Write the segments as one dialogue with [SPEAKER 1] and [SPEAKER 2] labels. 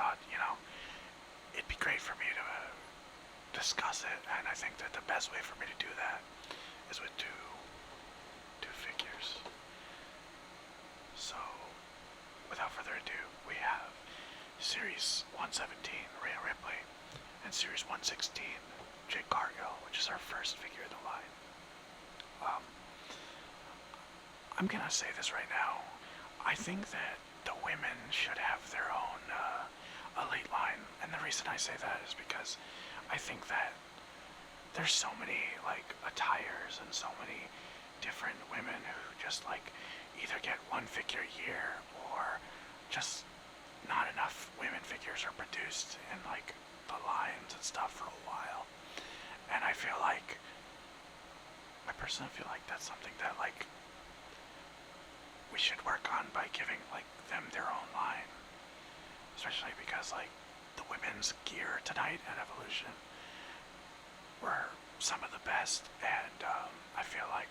[SPEAKER 1] thought, it'd be great for me to discuss it, and I think that the best way for me to do that is with two figures. So, without further ado, we have Series 117, Rhea Ripley, and Series 116, Jade Cargill, which is our first figure in the line. I'm gonna say this right now. I think that the women should have their own elite line, and the reason I say that is because I think that there's so many attires and so many different women who just either get one figure a year or just not enough women figures are produced in the lines and stuff for a while. And I personally feel like that's something that we should work on by giving them their own line, especially because the women's gear tonight at Evolution were some of the best, and I feel like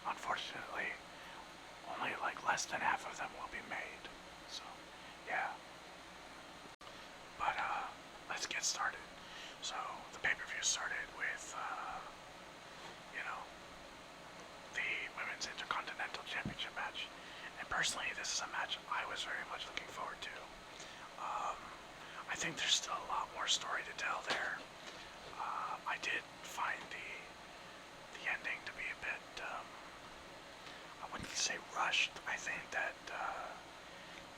[SPEAKER 1] unfortunately only less than half of them will be made. So yeah, but let's get started. So the pay-per-view started with the Women's Intercontinental Championship match. And personally, this is a match I was very much looking forward to. I think there's still a lot more story to tell there. I did find the ending to be a bit, I wouldn't say rushed. I think that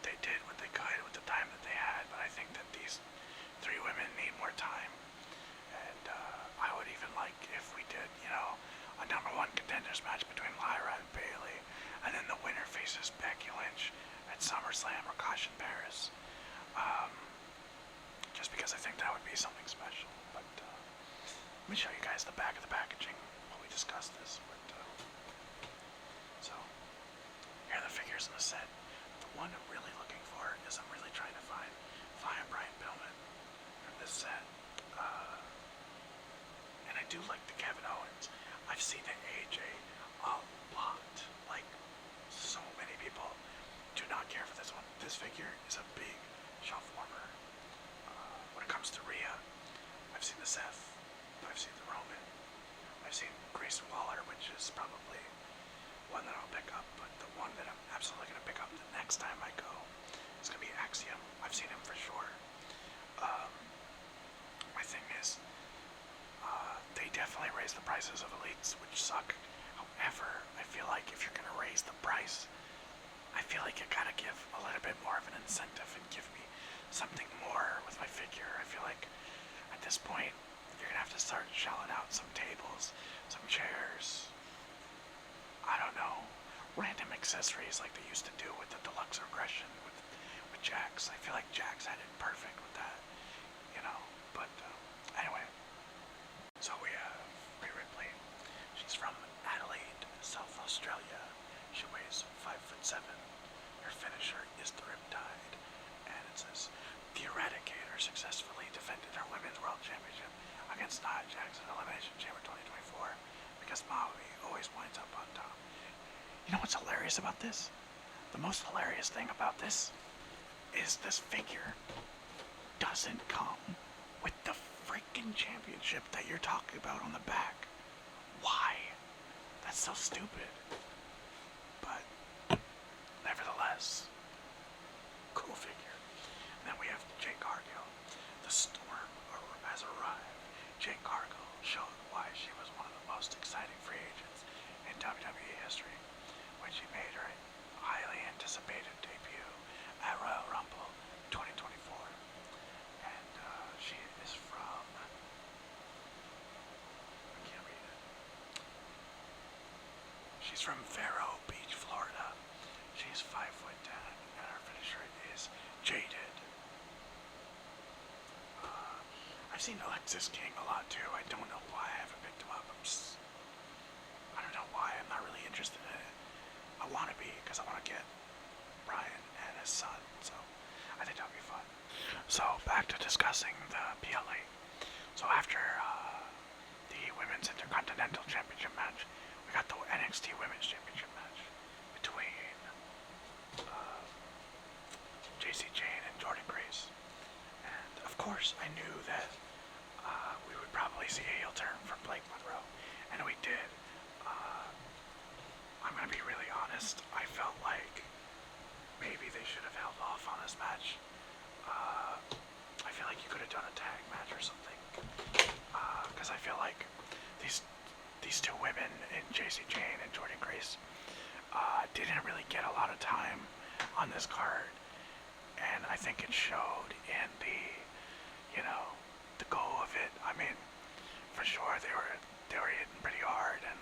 [SPEAKER 1] they did what they could with the time that they had, but I think that these three women need more time. And I would even if we did, a number one contenders match between Lyra and Bayley, and then the winner faces Becky Lynch at SummerSlam or Caution Paris. Just because I think that would be something special. But let me show you guys the back of the packaging while we discuss this. So here are the figures in the set. The one I'm really looking for is I'm really trying to find Brian Pillman from this set. And I do like the Kevin Owens. I've seen the AJ a lot. So many people do not care for this one. This figure is a big shelf warmer. When it comes to Rhea, I've seen the Seth, I've seen the Roman, I've seen Grayson Waller, which is probably one that I'll pick up, but the one that I'm absolutely going to pick up the next time I go is going to be Axiom. I've seen him for sure. My thing is, they definitely raise the prices of elites, which suck. However, I feel like if you're going to raise the price, I feel like you gotta give a little bit more of an incentive and give me something more with my figure. I feel like at this point, you're gonna have to start shelling out some tables, some chairs, I don't know, random accessories like they used to do with the Deluxe Regression with Jax. I feel like Jax had it perfect with that, but anyway. So we have Rhea Ripley. She's from Adelaide, South Australia. She weighs 5'7". Her finisher is the Riptide, and it says, "The Eradicator successfully defended her Women's World Championship against Nia Jax in Elimination Chamber 2024 because Maui always winds up on top." You know what's hilarious about this? The most hilarious thing about this is this figure doesn't come with the freaking championship that you're talking about on the back. Why? That's so stupid. But nevertheless, cool figure. And then we have Jade Cargill. The storm has arrived. Jade Cargill showed why she was one of the most exciting free agents in WWE history when she made her highly anticipated debut at Royal Rumble 2024. And she is from, I can't read it. She's from Vero Beach, Florida. She's 5'10", and her finisher is Jaded. I've seen Alexis King a lot too. I don't know why I haven't picked him up. I don't know why. I'm not really interested in it. I want to be, because I want to get Brian and his son. So I think that'll be fun. So back to discussing the PLA. So after the Women's Intercontinental Championship match, we got the NXT Women's Championship match between JC Jane and Jordan Grace. course, I knew that we would probably see a heel turn from Blake Monroe, and we did. Uh, I'm gonna be really honest. I felt like maybe they should have held off on this match. I feel like you could have done a tag match or something, because I feel like these two women in JC Jane and Jordan Grace didn't really get a lot of time on this card, and I think it showed in the go of it. I mean, for sure they were hitting pretty hard, and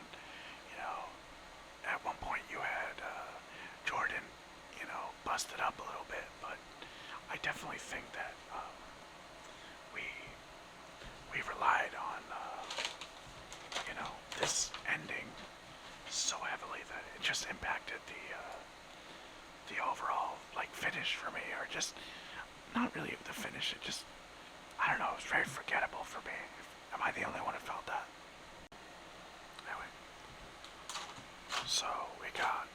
[SPEAKER 1] at one point you had Jordan, busted up a little bit, but I definitely think that we relied on this ending so heavily that it just impacted the overall finish for me, or just not really the finish. It just, I don't know, it was very forgettable for me. Am I the only one who felt that? Anyway, so we got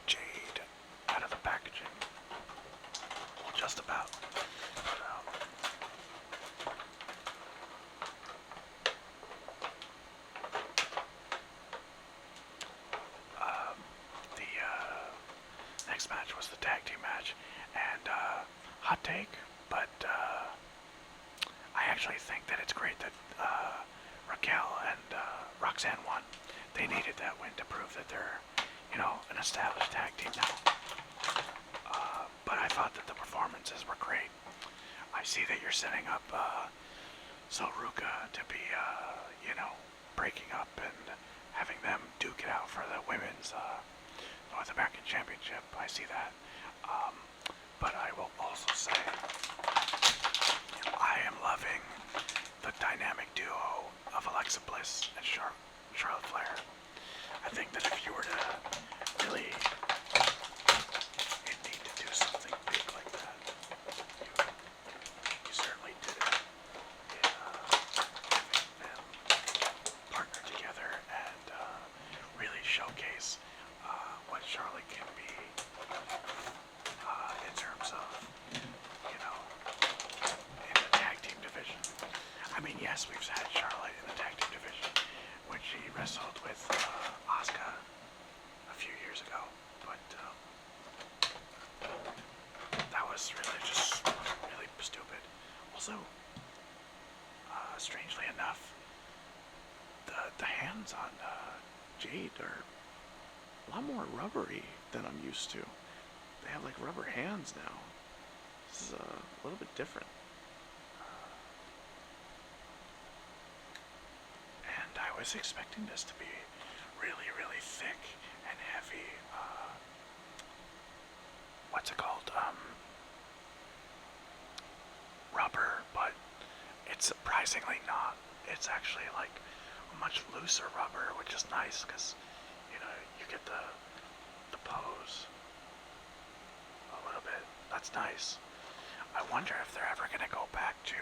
[SPEAKER 1] Jade out of the packaging. Well, just about. But, the next match was the tag team match, and hot take, but I actually think that it's great that Raquel and Roxanne won. They needed that win to prove that they're, an established tag team now. But I thought that the performances were great. I see that you're setting up Soruka to be, breaking up and having them duke it out for the women's North American Championship. I see that. But I will also say I am loving the dynamic duo of Alexa Bliss and Charlotte Flair. I think that if you were to really need to do something big like that, you certainly did it in having them partner together and really showcase what Charlotte can be in terms of, in the tag team division. I mean, yes, we've had Charlotte in the tag team division when she wrestled with Asuka a few years ago, but that was really just really stupid. Also, strangely enough, the hands on Jade are a lot more rubbery than I'm used to. They have rubber hands now. This is a little bit different. And I was expecting this to be really, really thick and heavy. What's it called? Rubber, but it's surprisingly not. It's actually a much looser rubber, which is nice because you get the pose a little bit. That's nice. I wonder if they're ever gonna go back to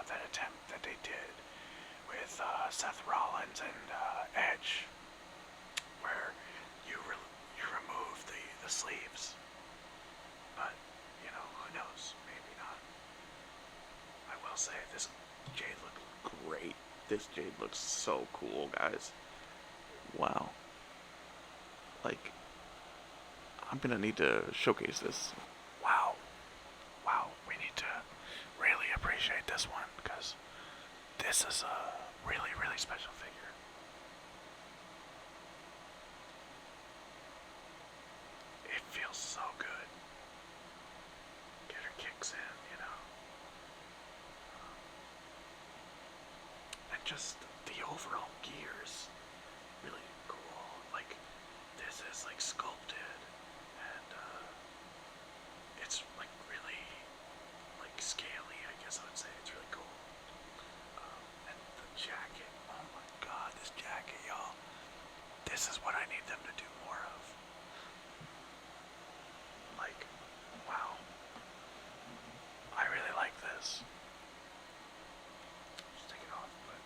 [SPEAKER 1] that attempt that they did with Seth Rollins and Edge, where you remove the sleeves. But who knows? Maybe not. I will say this Jade looked great. This Jade looks so cool, guys. Wow. I'm gonna need to showcase this. Wow. We need to really appreciate this one, because this is a really, really special figure. It feels so good. Get her kicks in, and just the overall gears, really cool. This is sculpted, and it's really scaly, I guess I would say. It's really cool. And the jacket, oh my god, this jacket, y'all. This is what I need them to do more of. Wow. I really like this. Just take it off, but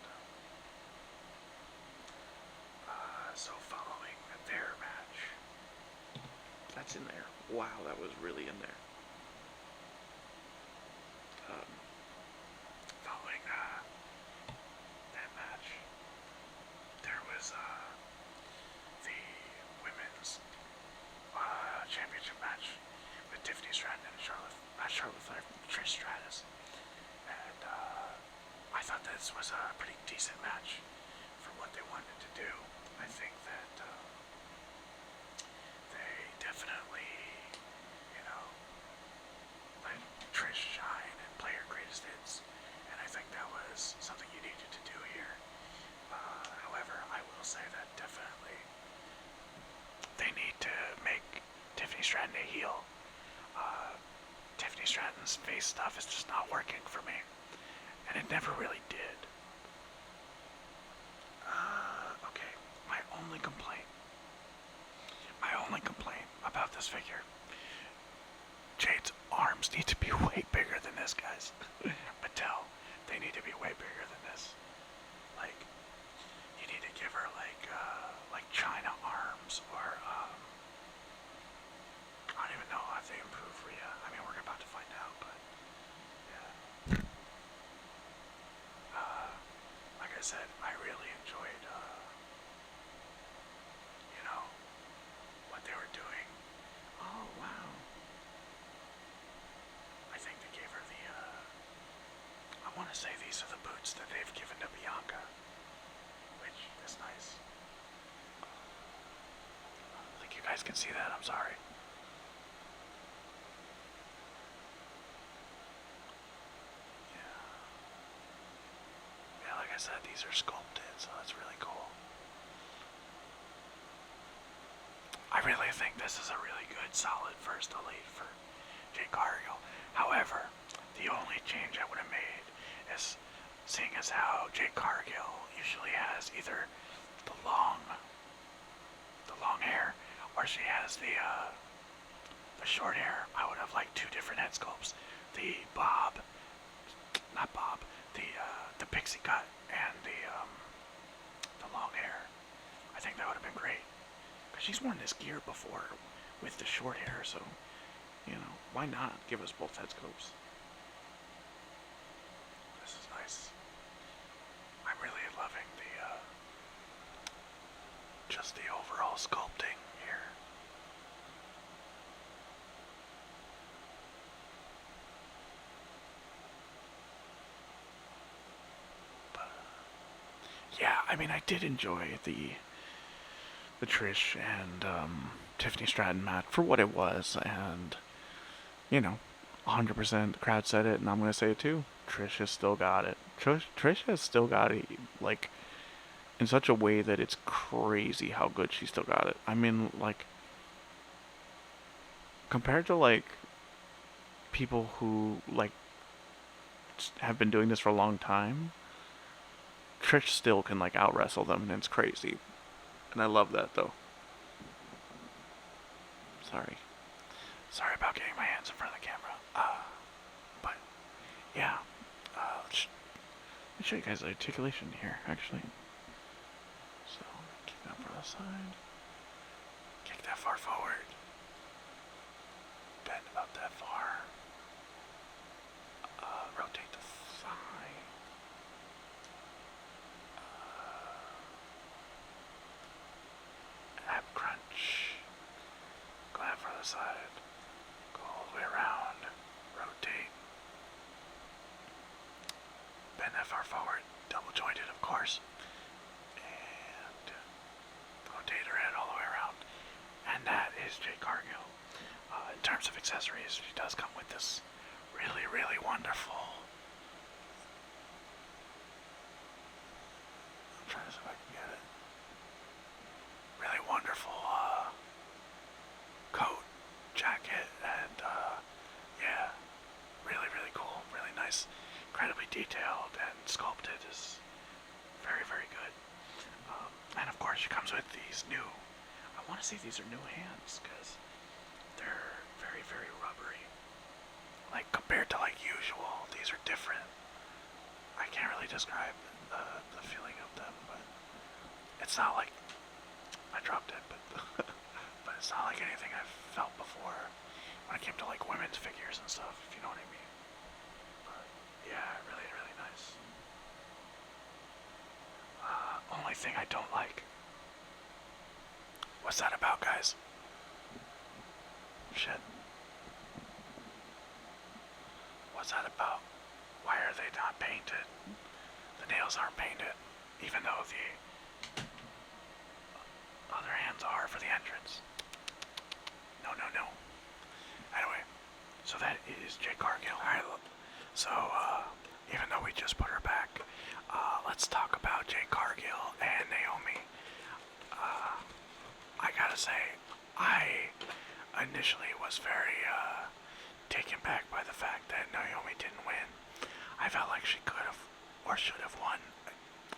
[SPEAKER 1] so following their match. That's in there. Wow, that was really in there. Charlotte Flair from Trish Stratus. And I thought this was a pretty decent match for what they wanted to do. I think that they definitely, you know, let Trish shine and play her greatest hits. And I think that was something you needed to do here. However, I will say that definitely they need to make Tiffany Stratton a heel. Tiffany Stratton's face stuff is just not working for me. And it never really did. Okay, my only complaint about this figure. Jade's arms need to be way bigger than this, guys. Mattel, they need to be way bigger than this. Like, you need to give her like China arms, or I don't even know if they improve Rhea. I mean, we're about to find out, but yeah. Like I said, I really enjoyed, you know, what they were doing. Oh, wow. I think they gave her the, I want to say these are the boots that they've given to Bianca, which is nice. I think you guys can see that, I'm sorry. Yeah, like I said, these are sculpted, so that's really cool. I really think this is a really good, solid first elite for Jade Cargill. However, the only change I would have made is, seeing as how Jade Cargill usually has either the long hair, or she has the short hair, I would have liked two different head sculpts. The the pixie cut and the long hair. I think that would have been great. Because she's worn this gear before with the short hair, so, you know, why not give us both head sculpts? This is nice. I'm really loving the, just the overall sculpting here. But, yeah, I mean, I did enjoy the Trish and Tiffany Stratton match for what it was, and, you know, 100% the crowd said it, and I'm gonna say it too. Trish has still got it. Trish has still got it, like, in such a way that it's crazy how good she still got it. I mean, like, compared to, like, people who, like, have been doing this for a long time, Trish still can, like, out-wrestle them, and it's crazy. And I love that, though. Sorry about getting my hands in front of the camera. But, yeah. Let me show you guys the articulation here, actually. So, kick that far to the side. Kick that far forward. Bend about that far. Rotate the thigh. Ab crunch. Go that far to the side. Go all the way around. Rotate. Bend that far forward. Double jointed, of course. And rotate her head all the way around. And that is Jade Cargill. In terms of accessories, she does come with this really, really wonderful. I'm trying to see if I can get it. Really wonderful coat, jacket, and yeah, really, really cool, really nice, incredibly detailed and sculpted. Is very, very good. And of course, she comes with these new. I want to say these are new hands because they're very, very rubbery. Like, compared to, like, usual, these are different. I can't really describe the feeling of them, but it's not like, I dropped it, but but it's not like anything I've felt before when it came to, like, women's figures and stuff, if you know what I mean. But yeah, really, really nice. Only thing I don't like. What's that about, guys? Shit. What's that about? Why are they not painted? The nails aren't painted, even though the other hands are for the entrance. No, no, no. Anyway, so that is Jade Cargill. Alright, so, even though we just put her back, let's talk about Jade Cargill and Naomi. I gotta say, I initially was very, taken back by the fact that Naomi didn't win. I felt like she could have, or should have won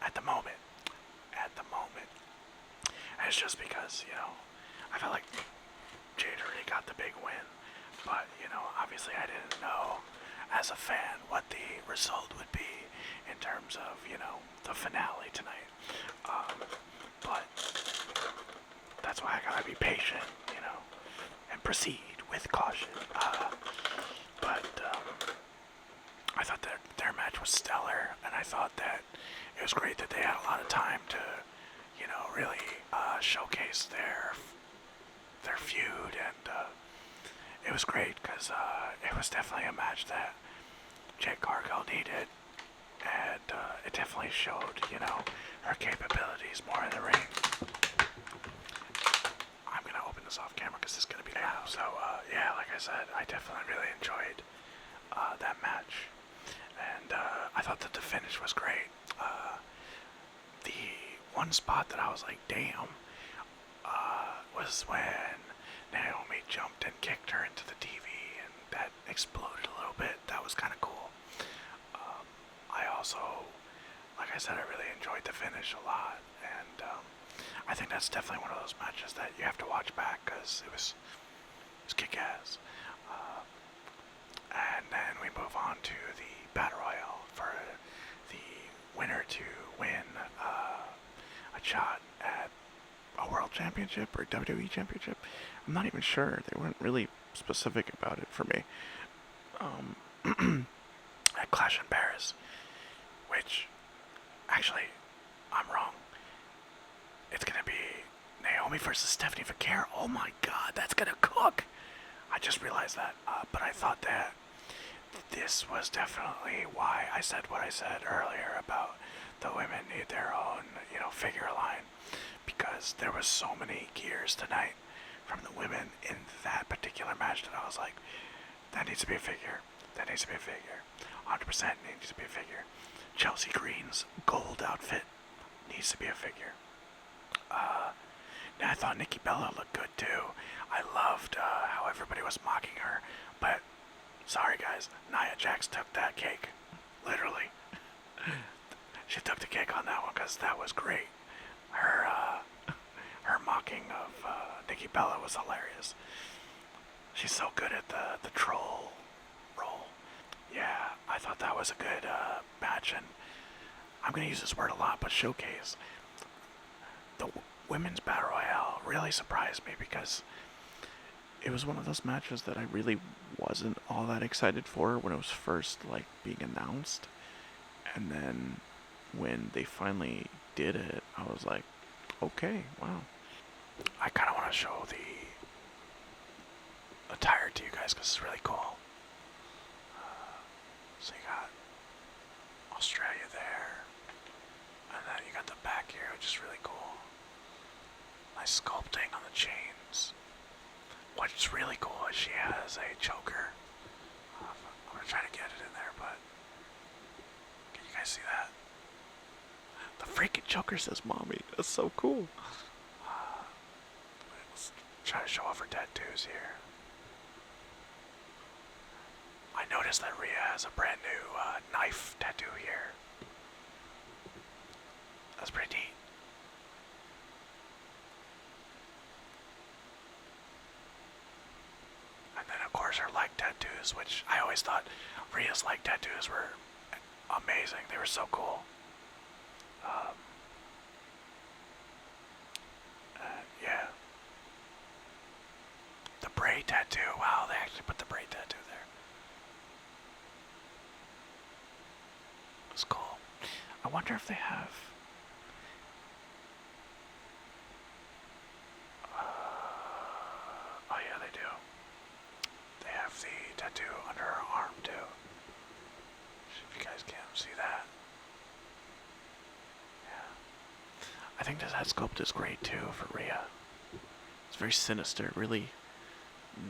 [SPEAKER 1] at the moment. At the moment. And it's just because, I felt like Jade already got the big win. But, obviously I didn't know, as a fan, what the result would be in terms of, the finale tonight. But that's why I gotta be patient, and proceed with caution. But I thought that their match was stellar, and I thought that it was great that they had a lot of time to, really showcase their feud, and it was great because it was definitely a match that Jade Cargill needed, and it definitely showed, her capabilities more in the ring. I'm gonna open this off camera because it's gonna be loud. So yeah, like I said, I definitely really enjoyed that match, and I thought that the finish was great. The one spot that I was like, damn, was when Naomi jumped and kicked her into the TV, and that exploded a little bit. That was kind of cool. I also, like I said, I really enjoyed the finish a lot, and I think that's definitely one of those matches that you have to watch back because it was kick-ass. And then we move on to the Battle Royale for the winner to win a shot at a World Championship or WWE Championship. I'm not even sure. They weren't really specific about it for me. At Clash in Paris, which, actually, I'm wrong. It's gonna be Naomi versus Stephanie Vaquer. Oh my god, that's gonna cook! I just realized that, but I thought that this was definitely why I said what I said earlier about the women need their own, figure line, because there was so many gears tonight from the women in that particular match that I was like, that needs to be a figure. That needs to be a figure. 100% needs to be a figure. Chelsea Green's gold outfit needs to be a figure. Now I thought Nikki Bella looked good too. I loved how everybody was mocking her, but sorry guys, Nia Jax took that cake. Literally. She took the cake on that one because that was great. Her mocking of Nikki Bella was hilarious. She's so good at the troll role. Yeah, I thought that was a good match, and I'm going to use this word a lot, but showcase. The women's Battle Royale really surprised me because it was one of those matches that I really wasn't all that excited for when it was first being announced, and then when they finally did it, I was like, okay, wow. I kind of want to show the attire to you guys because it's really cool. So you got Australia there, and then you got the back here, which is really cool. Nice sculpting on the chains. What's really cool is she has a choker. I'm gonna try to get it in there, but can you guys see that? The freaking choker says mommy. That's so cool. Let's try to show off her tattoos here. I noticed that Rhea has a brand new knife tattoo here. That's pretty neat. And then of course her leg tattoos, which I always thought Rhea's leg tattoos were amazing. They were so cool. Yeah. The braid tattoo. Wow, they actually put the braid tattoo there. It's cool. I wonder if they have... oh yeah, they do. They have the tattoo under her arm too. I think this head sculpt is great too for Rhea. It's very sinister, really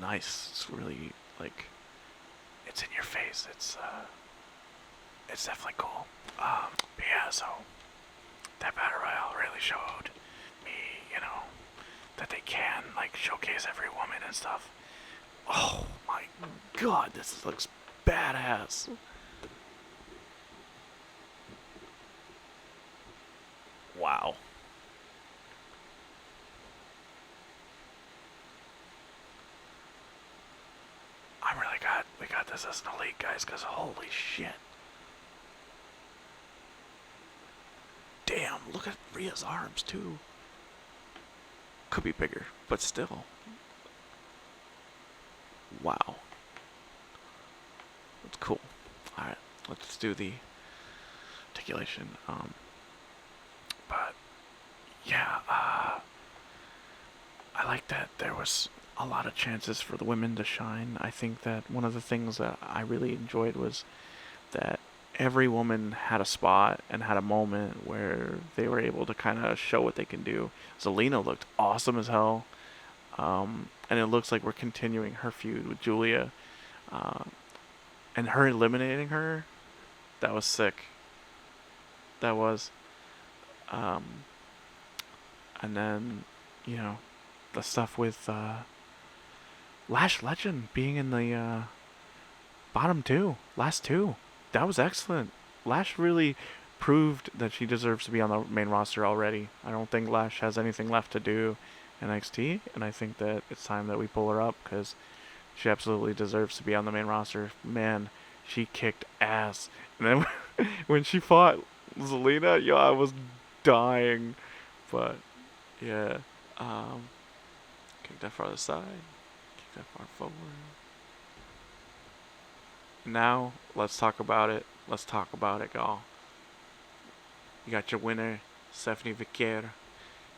[SPEAKER 1] nice. It's really like it's in your face. It's definitely cool. But yeah, so that battle royale really showed me, that they can like showcase every woman and stuff. Oh my god, this looks badass. Wow. I'm really glad we got this as an elite, guys, because holy shit. Damn, look at Rhea's arms, too. Could be bigger, but still. Wow. That's cool. Alright, let's do the articulation. But, yeah, I like that there was a lot of chances for the women to shine. I think that one of the things that I really enjoyed was that every woman had a spot and had a moment where they were able to kind of show what they can do. Zelina looked awesome as hell, and it looks like we're continuing her feud with Julia, and her eliminating her. That was sick. That was, um, and then the stuff with Lash Legend being in the bottom two, last two. That was excellent. Lash really proved that she deserves to be on the main roster already. I don't think Lash has anything left to do in NXT, and I think that it's time that we pull her up because she absolutely deserves to be on the main roster. Man, she kicked ass. And then when she fought Zelina, yo, I was dying. But yeah, kick that far to the side, kick that far forward. Now, let's talk about it. Let's talk about it, y'all. You got your winner, Stephanie Vicaire,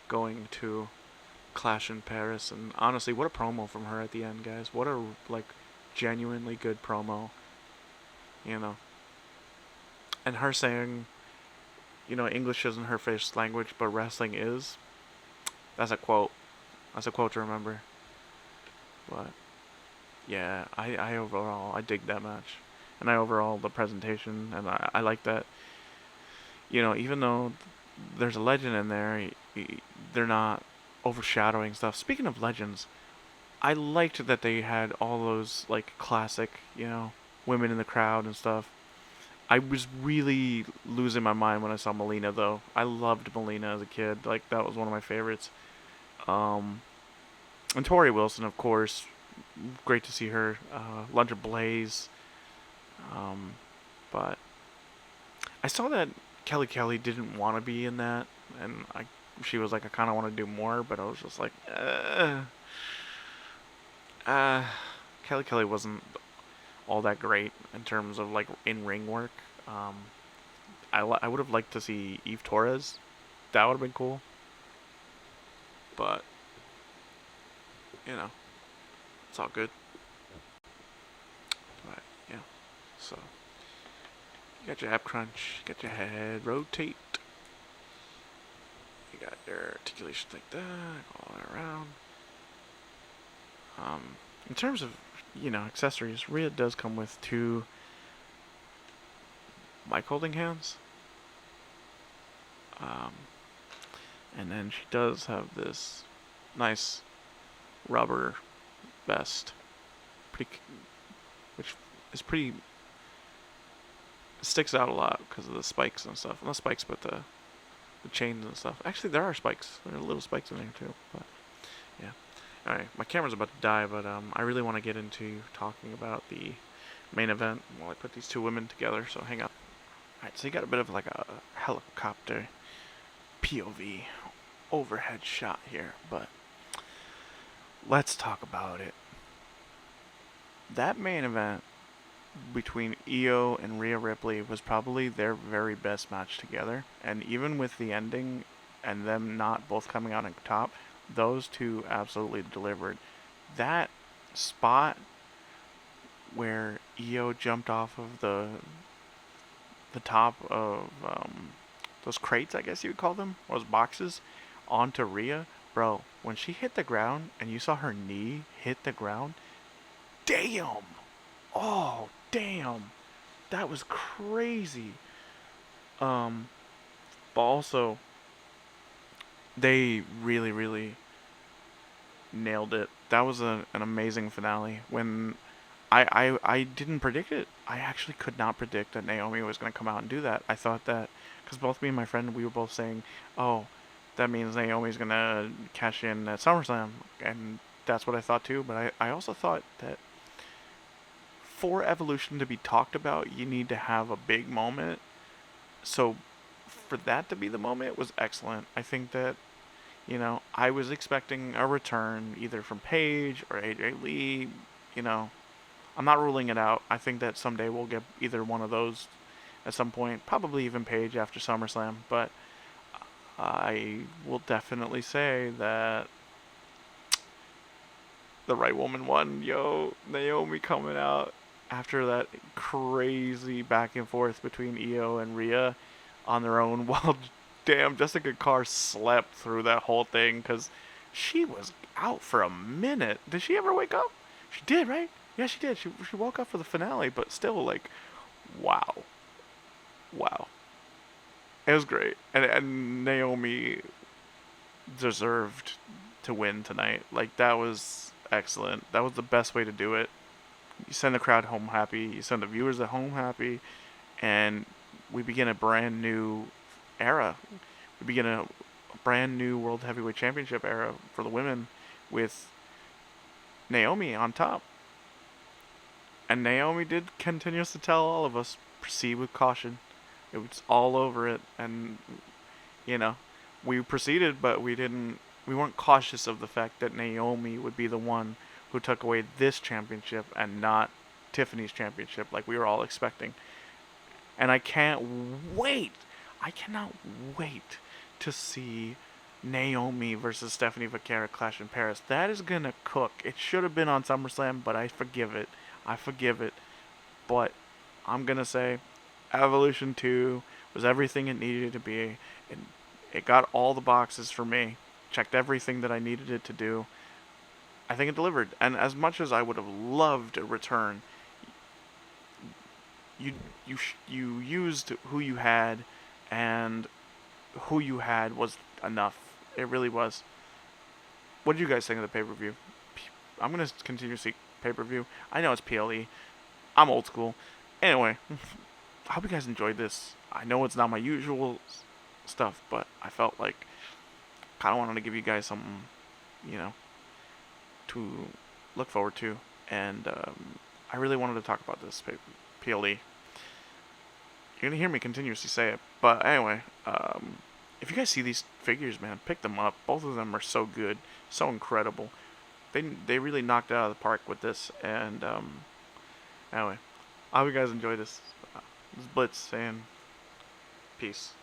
[SPEAKER 1] going to Clash in Paris. And honestly, what a promo from her at the end, guys. What a, genuinely good promo. And her saying, English isn't her first language, but wrestling is. That's a quote. That's a quote to remember. But yeah, I overall, I dig that match. And I overall, the presentation, and I like that, even though there's a legend in there, they're not overshadowing stuff. Speaking of legends, I liked that they had all those, classic, women in the crowd and stuff. I was really losing my mind when I saw Melina, though. I loved Melina as a kid. That was one of my favorites. And Tori Wilson, of course. Great to see her. Lundra Blaze. But I saw that Kelly didn't want to be in that. And she was like, I kind of want to do more. But I was just like, Kelly wasn't all that great in terms of in-ring work. I would have liked to see Eve Torres. That would have been cool. But it's all good. But yeah, so you got your ab crunch, you got your head rotate, you got your articulation like that, all around. In terms of accessories, Rhea does come with 2 mic holding hands. And then she does have this nice rubber vest, which is pretty. It sticks out a lot because of the spikes and stuff. Not spikes, but the chains and stuff. Actually, there are spikes. There are little spikes in there too. But yeah. All right, my camera's about to die, but I really want to get into talking about the main event while I put these 2 women together. So hang on. All right, so you got a bit of a helicopter POV overhead shot here, but let's talk about it. That main event between Io and Rhea Ripley was probably their very best match together, and even with the ending and them not both coming out on top, those 2 absolutely delivered. That spot where Io jumped off of the top of
[SPEAKER 2] those crates, I guess you would call them, those boxes, onto Rhea. Bro, when she hit the ground and you saw her knee hit the ground, damn! Oh, damn! That was crazy. Um, but also, they really, really nailed it. That was an amazing finale. When I didn't predict it. I actually could not predict that Naomi was going to come out and do that. I thought that, because both me and my friend, we were both saying, oh, that means Naomi's going to cash in at SummerSlam. And that's what I thought too. But I also thought that for Evolution to be talked about, you need to have a big moment. So for that to be the moment was excellent. I think that, I was expecting a return either from Paige or AJ Lee. You know, I'm not ruling it out. I think that someday we'll get either one of those at some point, probably even Paige after SummerSlam. But I will definitely say that the right woman won. Yo, Naomi coming out after that crazy back and forth between Io and Rhea on their own. While damn, Jessica Carr slept through that whole thing because she was out for a minute. Did she ever wake up? She did, right? Yeah, she did. She woke up for the finale, but still, like, wow, wow, it was great, and Naomi deserved to win tonight. Like, that was excellent. That was the best way to do it. You send the crowd home happy. You send the viewers at home happy, and we begin a brand new era. We begin a brand new World Heavyweight Championship era for the women with Naomi on top. And Naomi did continues to tell all of us, proceed with caution. It was all over it, and you know, we proceeded, but we weren't cautious of the fact that Naomi would be the one who took away this championship and not Tiffany's championship like we were all expecting. And I cannot wait to see Naomi versus Stephanie Vaquera clash in Paris. That is gonna cook. It should have been on SummerSlam, but I forgive it. But I'm gonna say Evolution 2 was everything it needed to be. It got all the boxes for me. Checked everything that I needed it to do. I think it delivered. And as much as I would have loved a return, you used who you had, and who you had was enough. It really was. What did you guys think of the pay-per-view? I'm gonna continue to see pay-per-view. I know it's PLE. I'm old school. Anyway, I hope you guys enjoyed this. I know it's not my usual stuff, but I felt like kind of wanted to give you guys something, you know, to look forward to, and I really wanted to talk about this PLE. You're gonna hear me continuously say it, but anyway, if you guys see these figures, man, pick them up. Both of them are so good, so incredible. They really knocked it out of the park with this, and anyway, I hope you guys enjoy this. This is Blitz saying peace.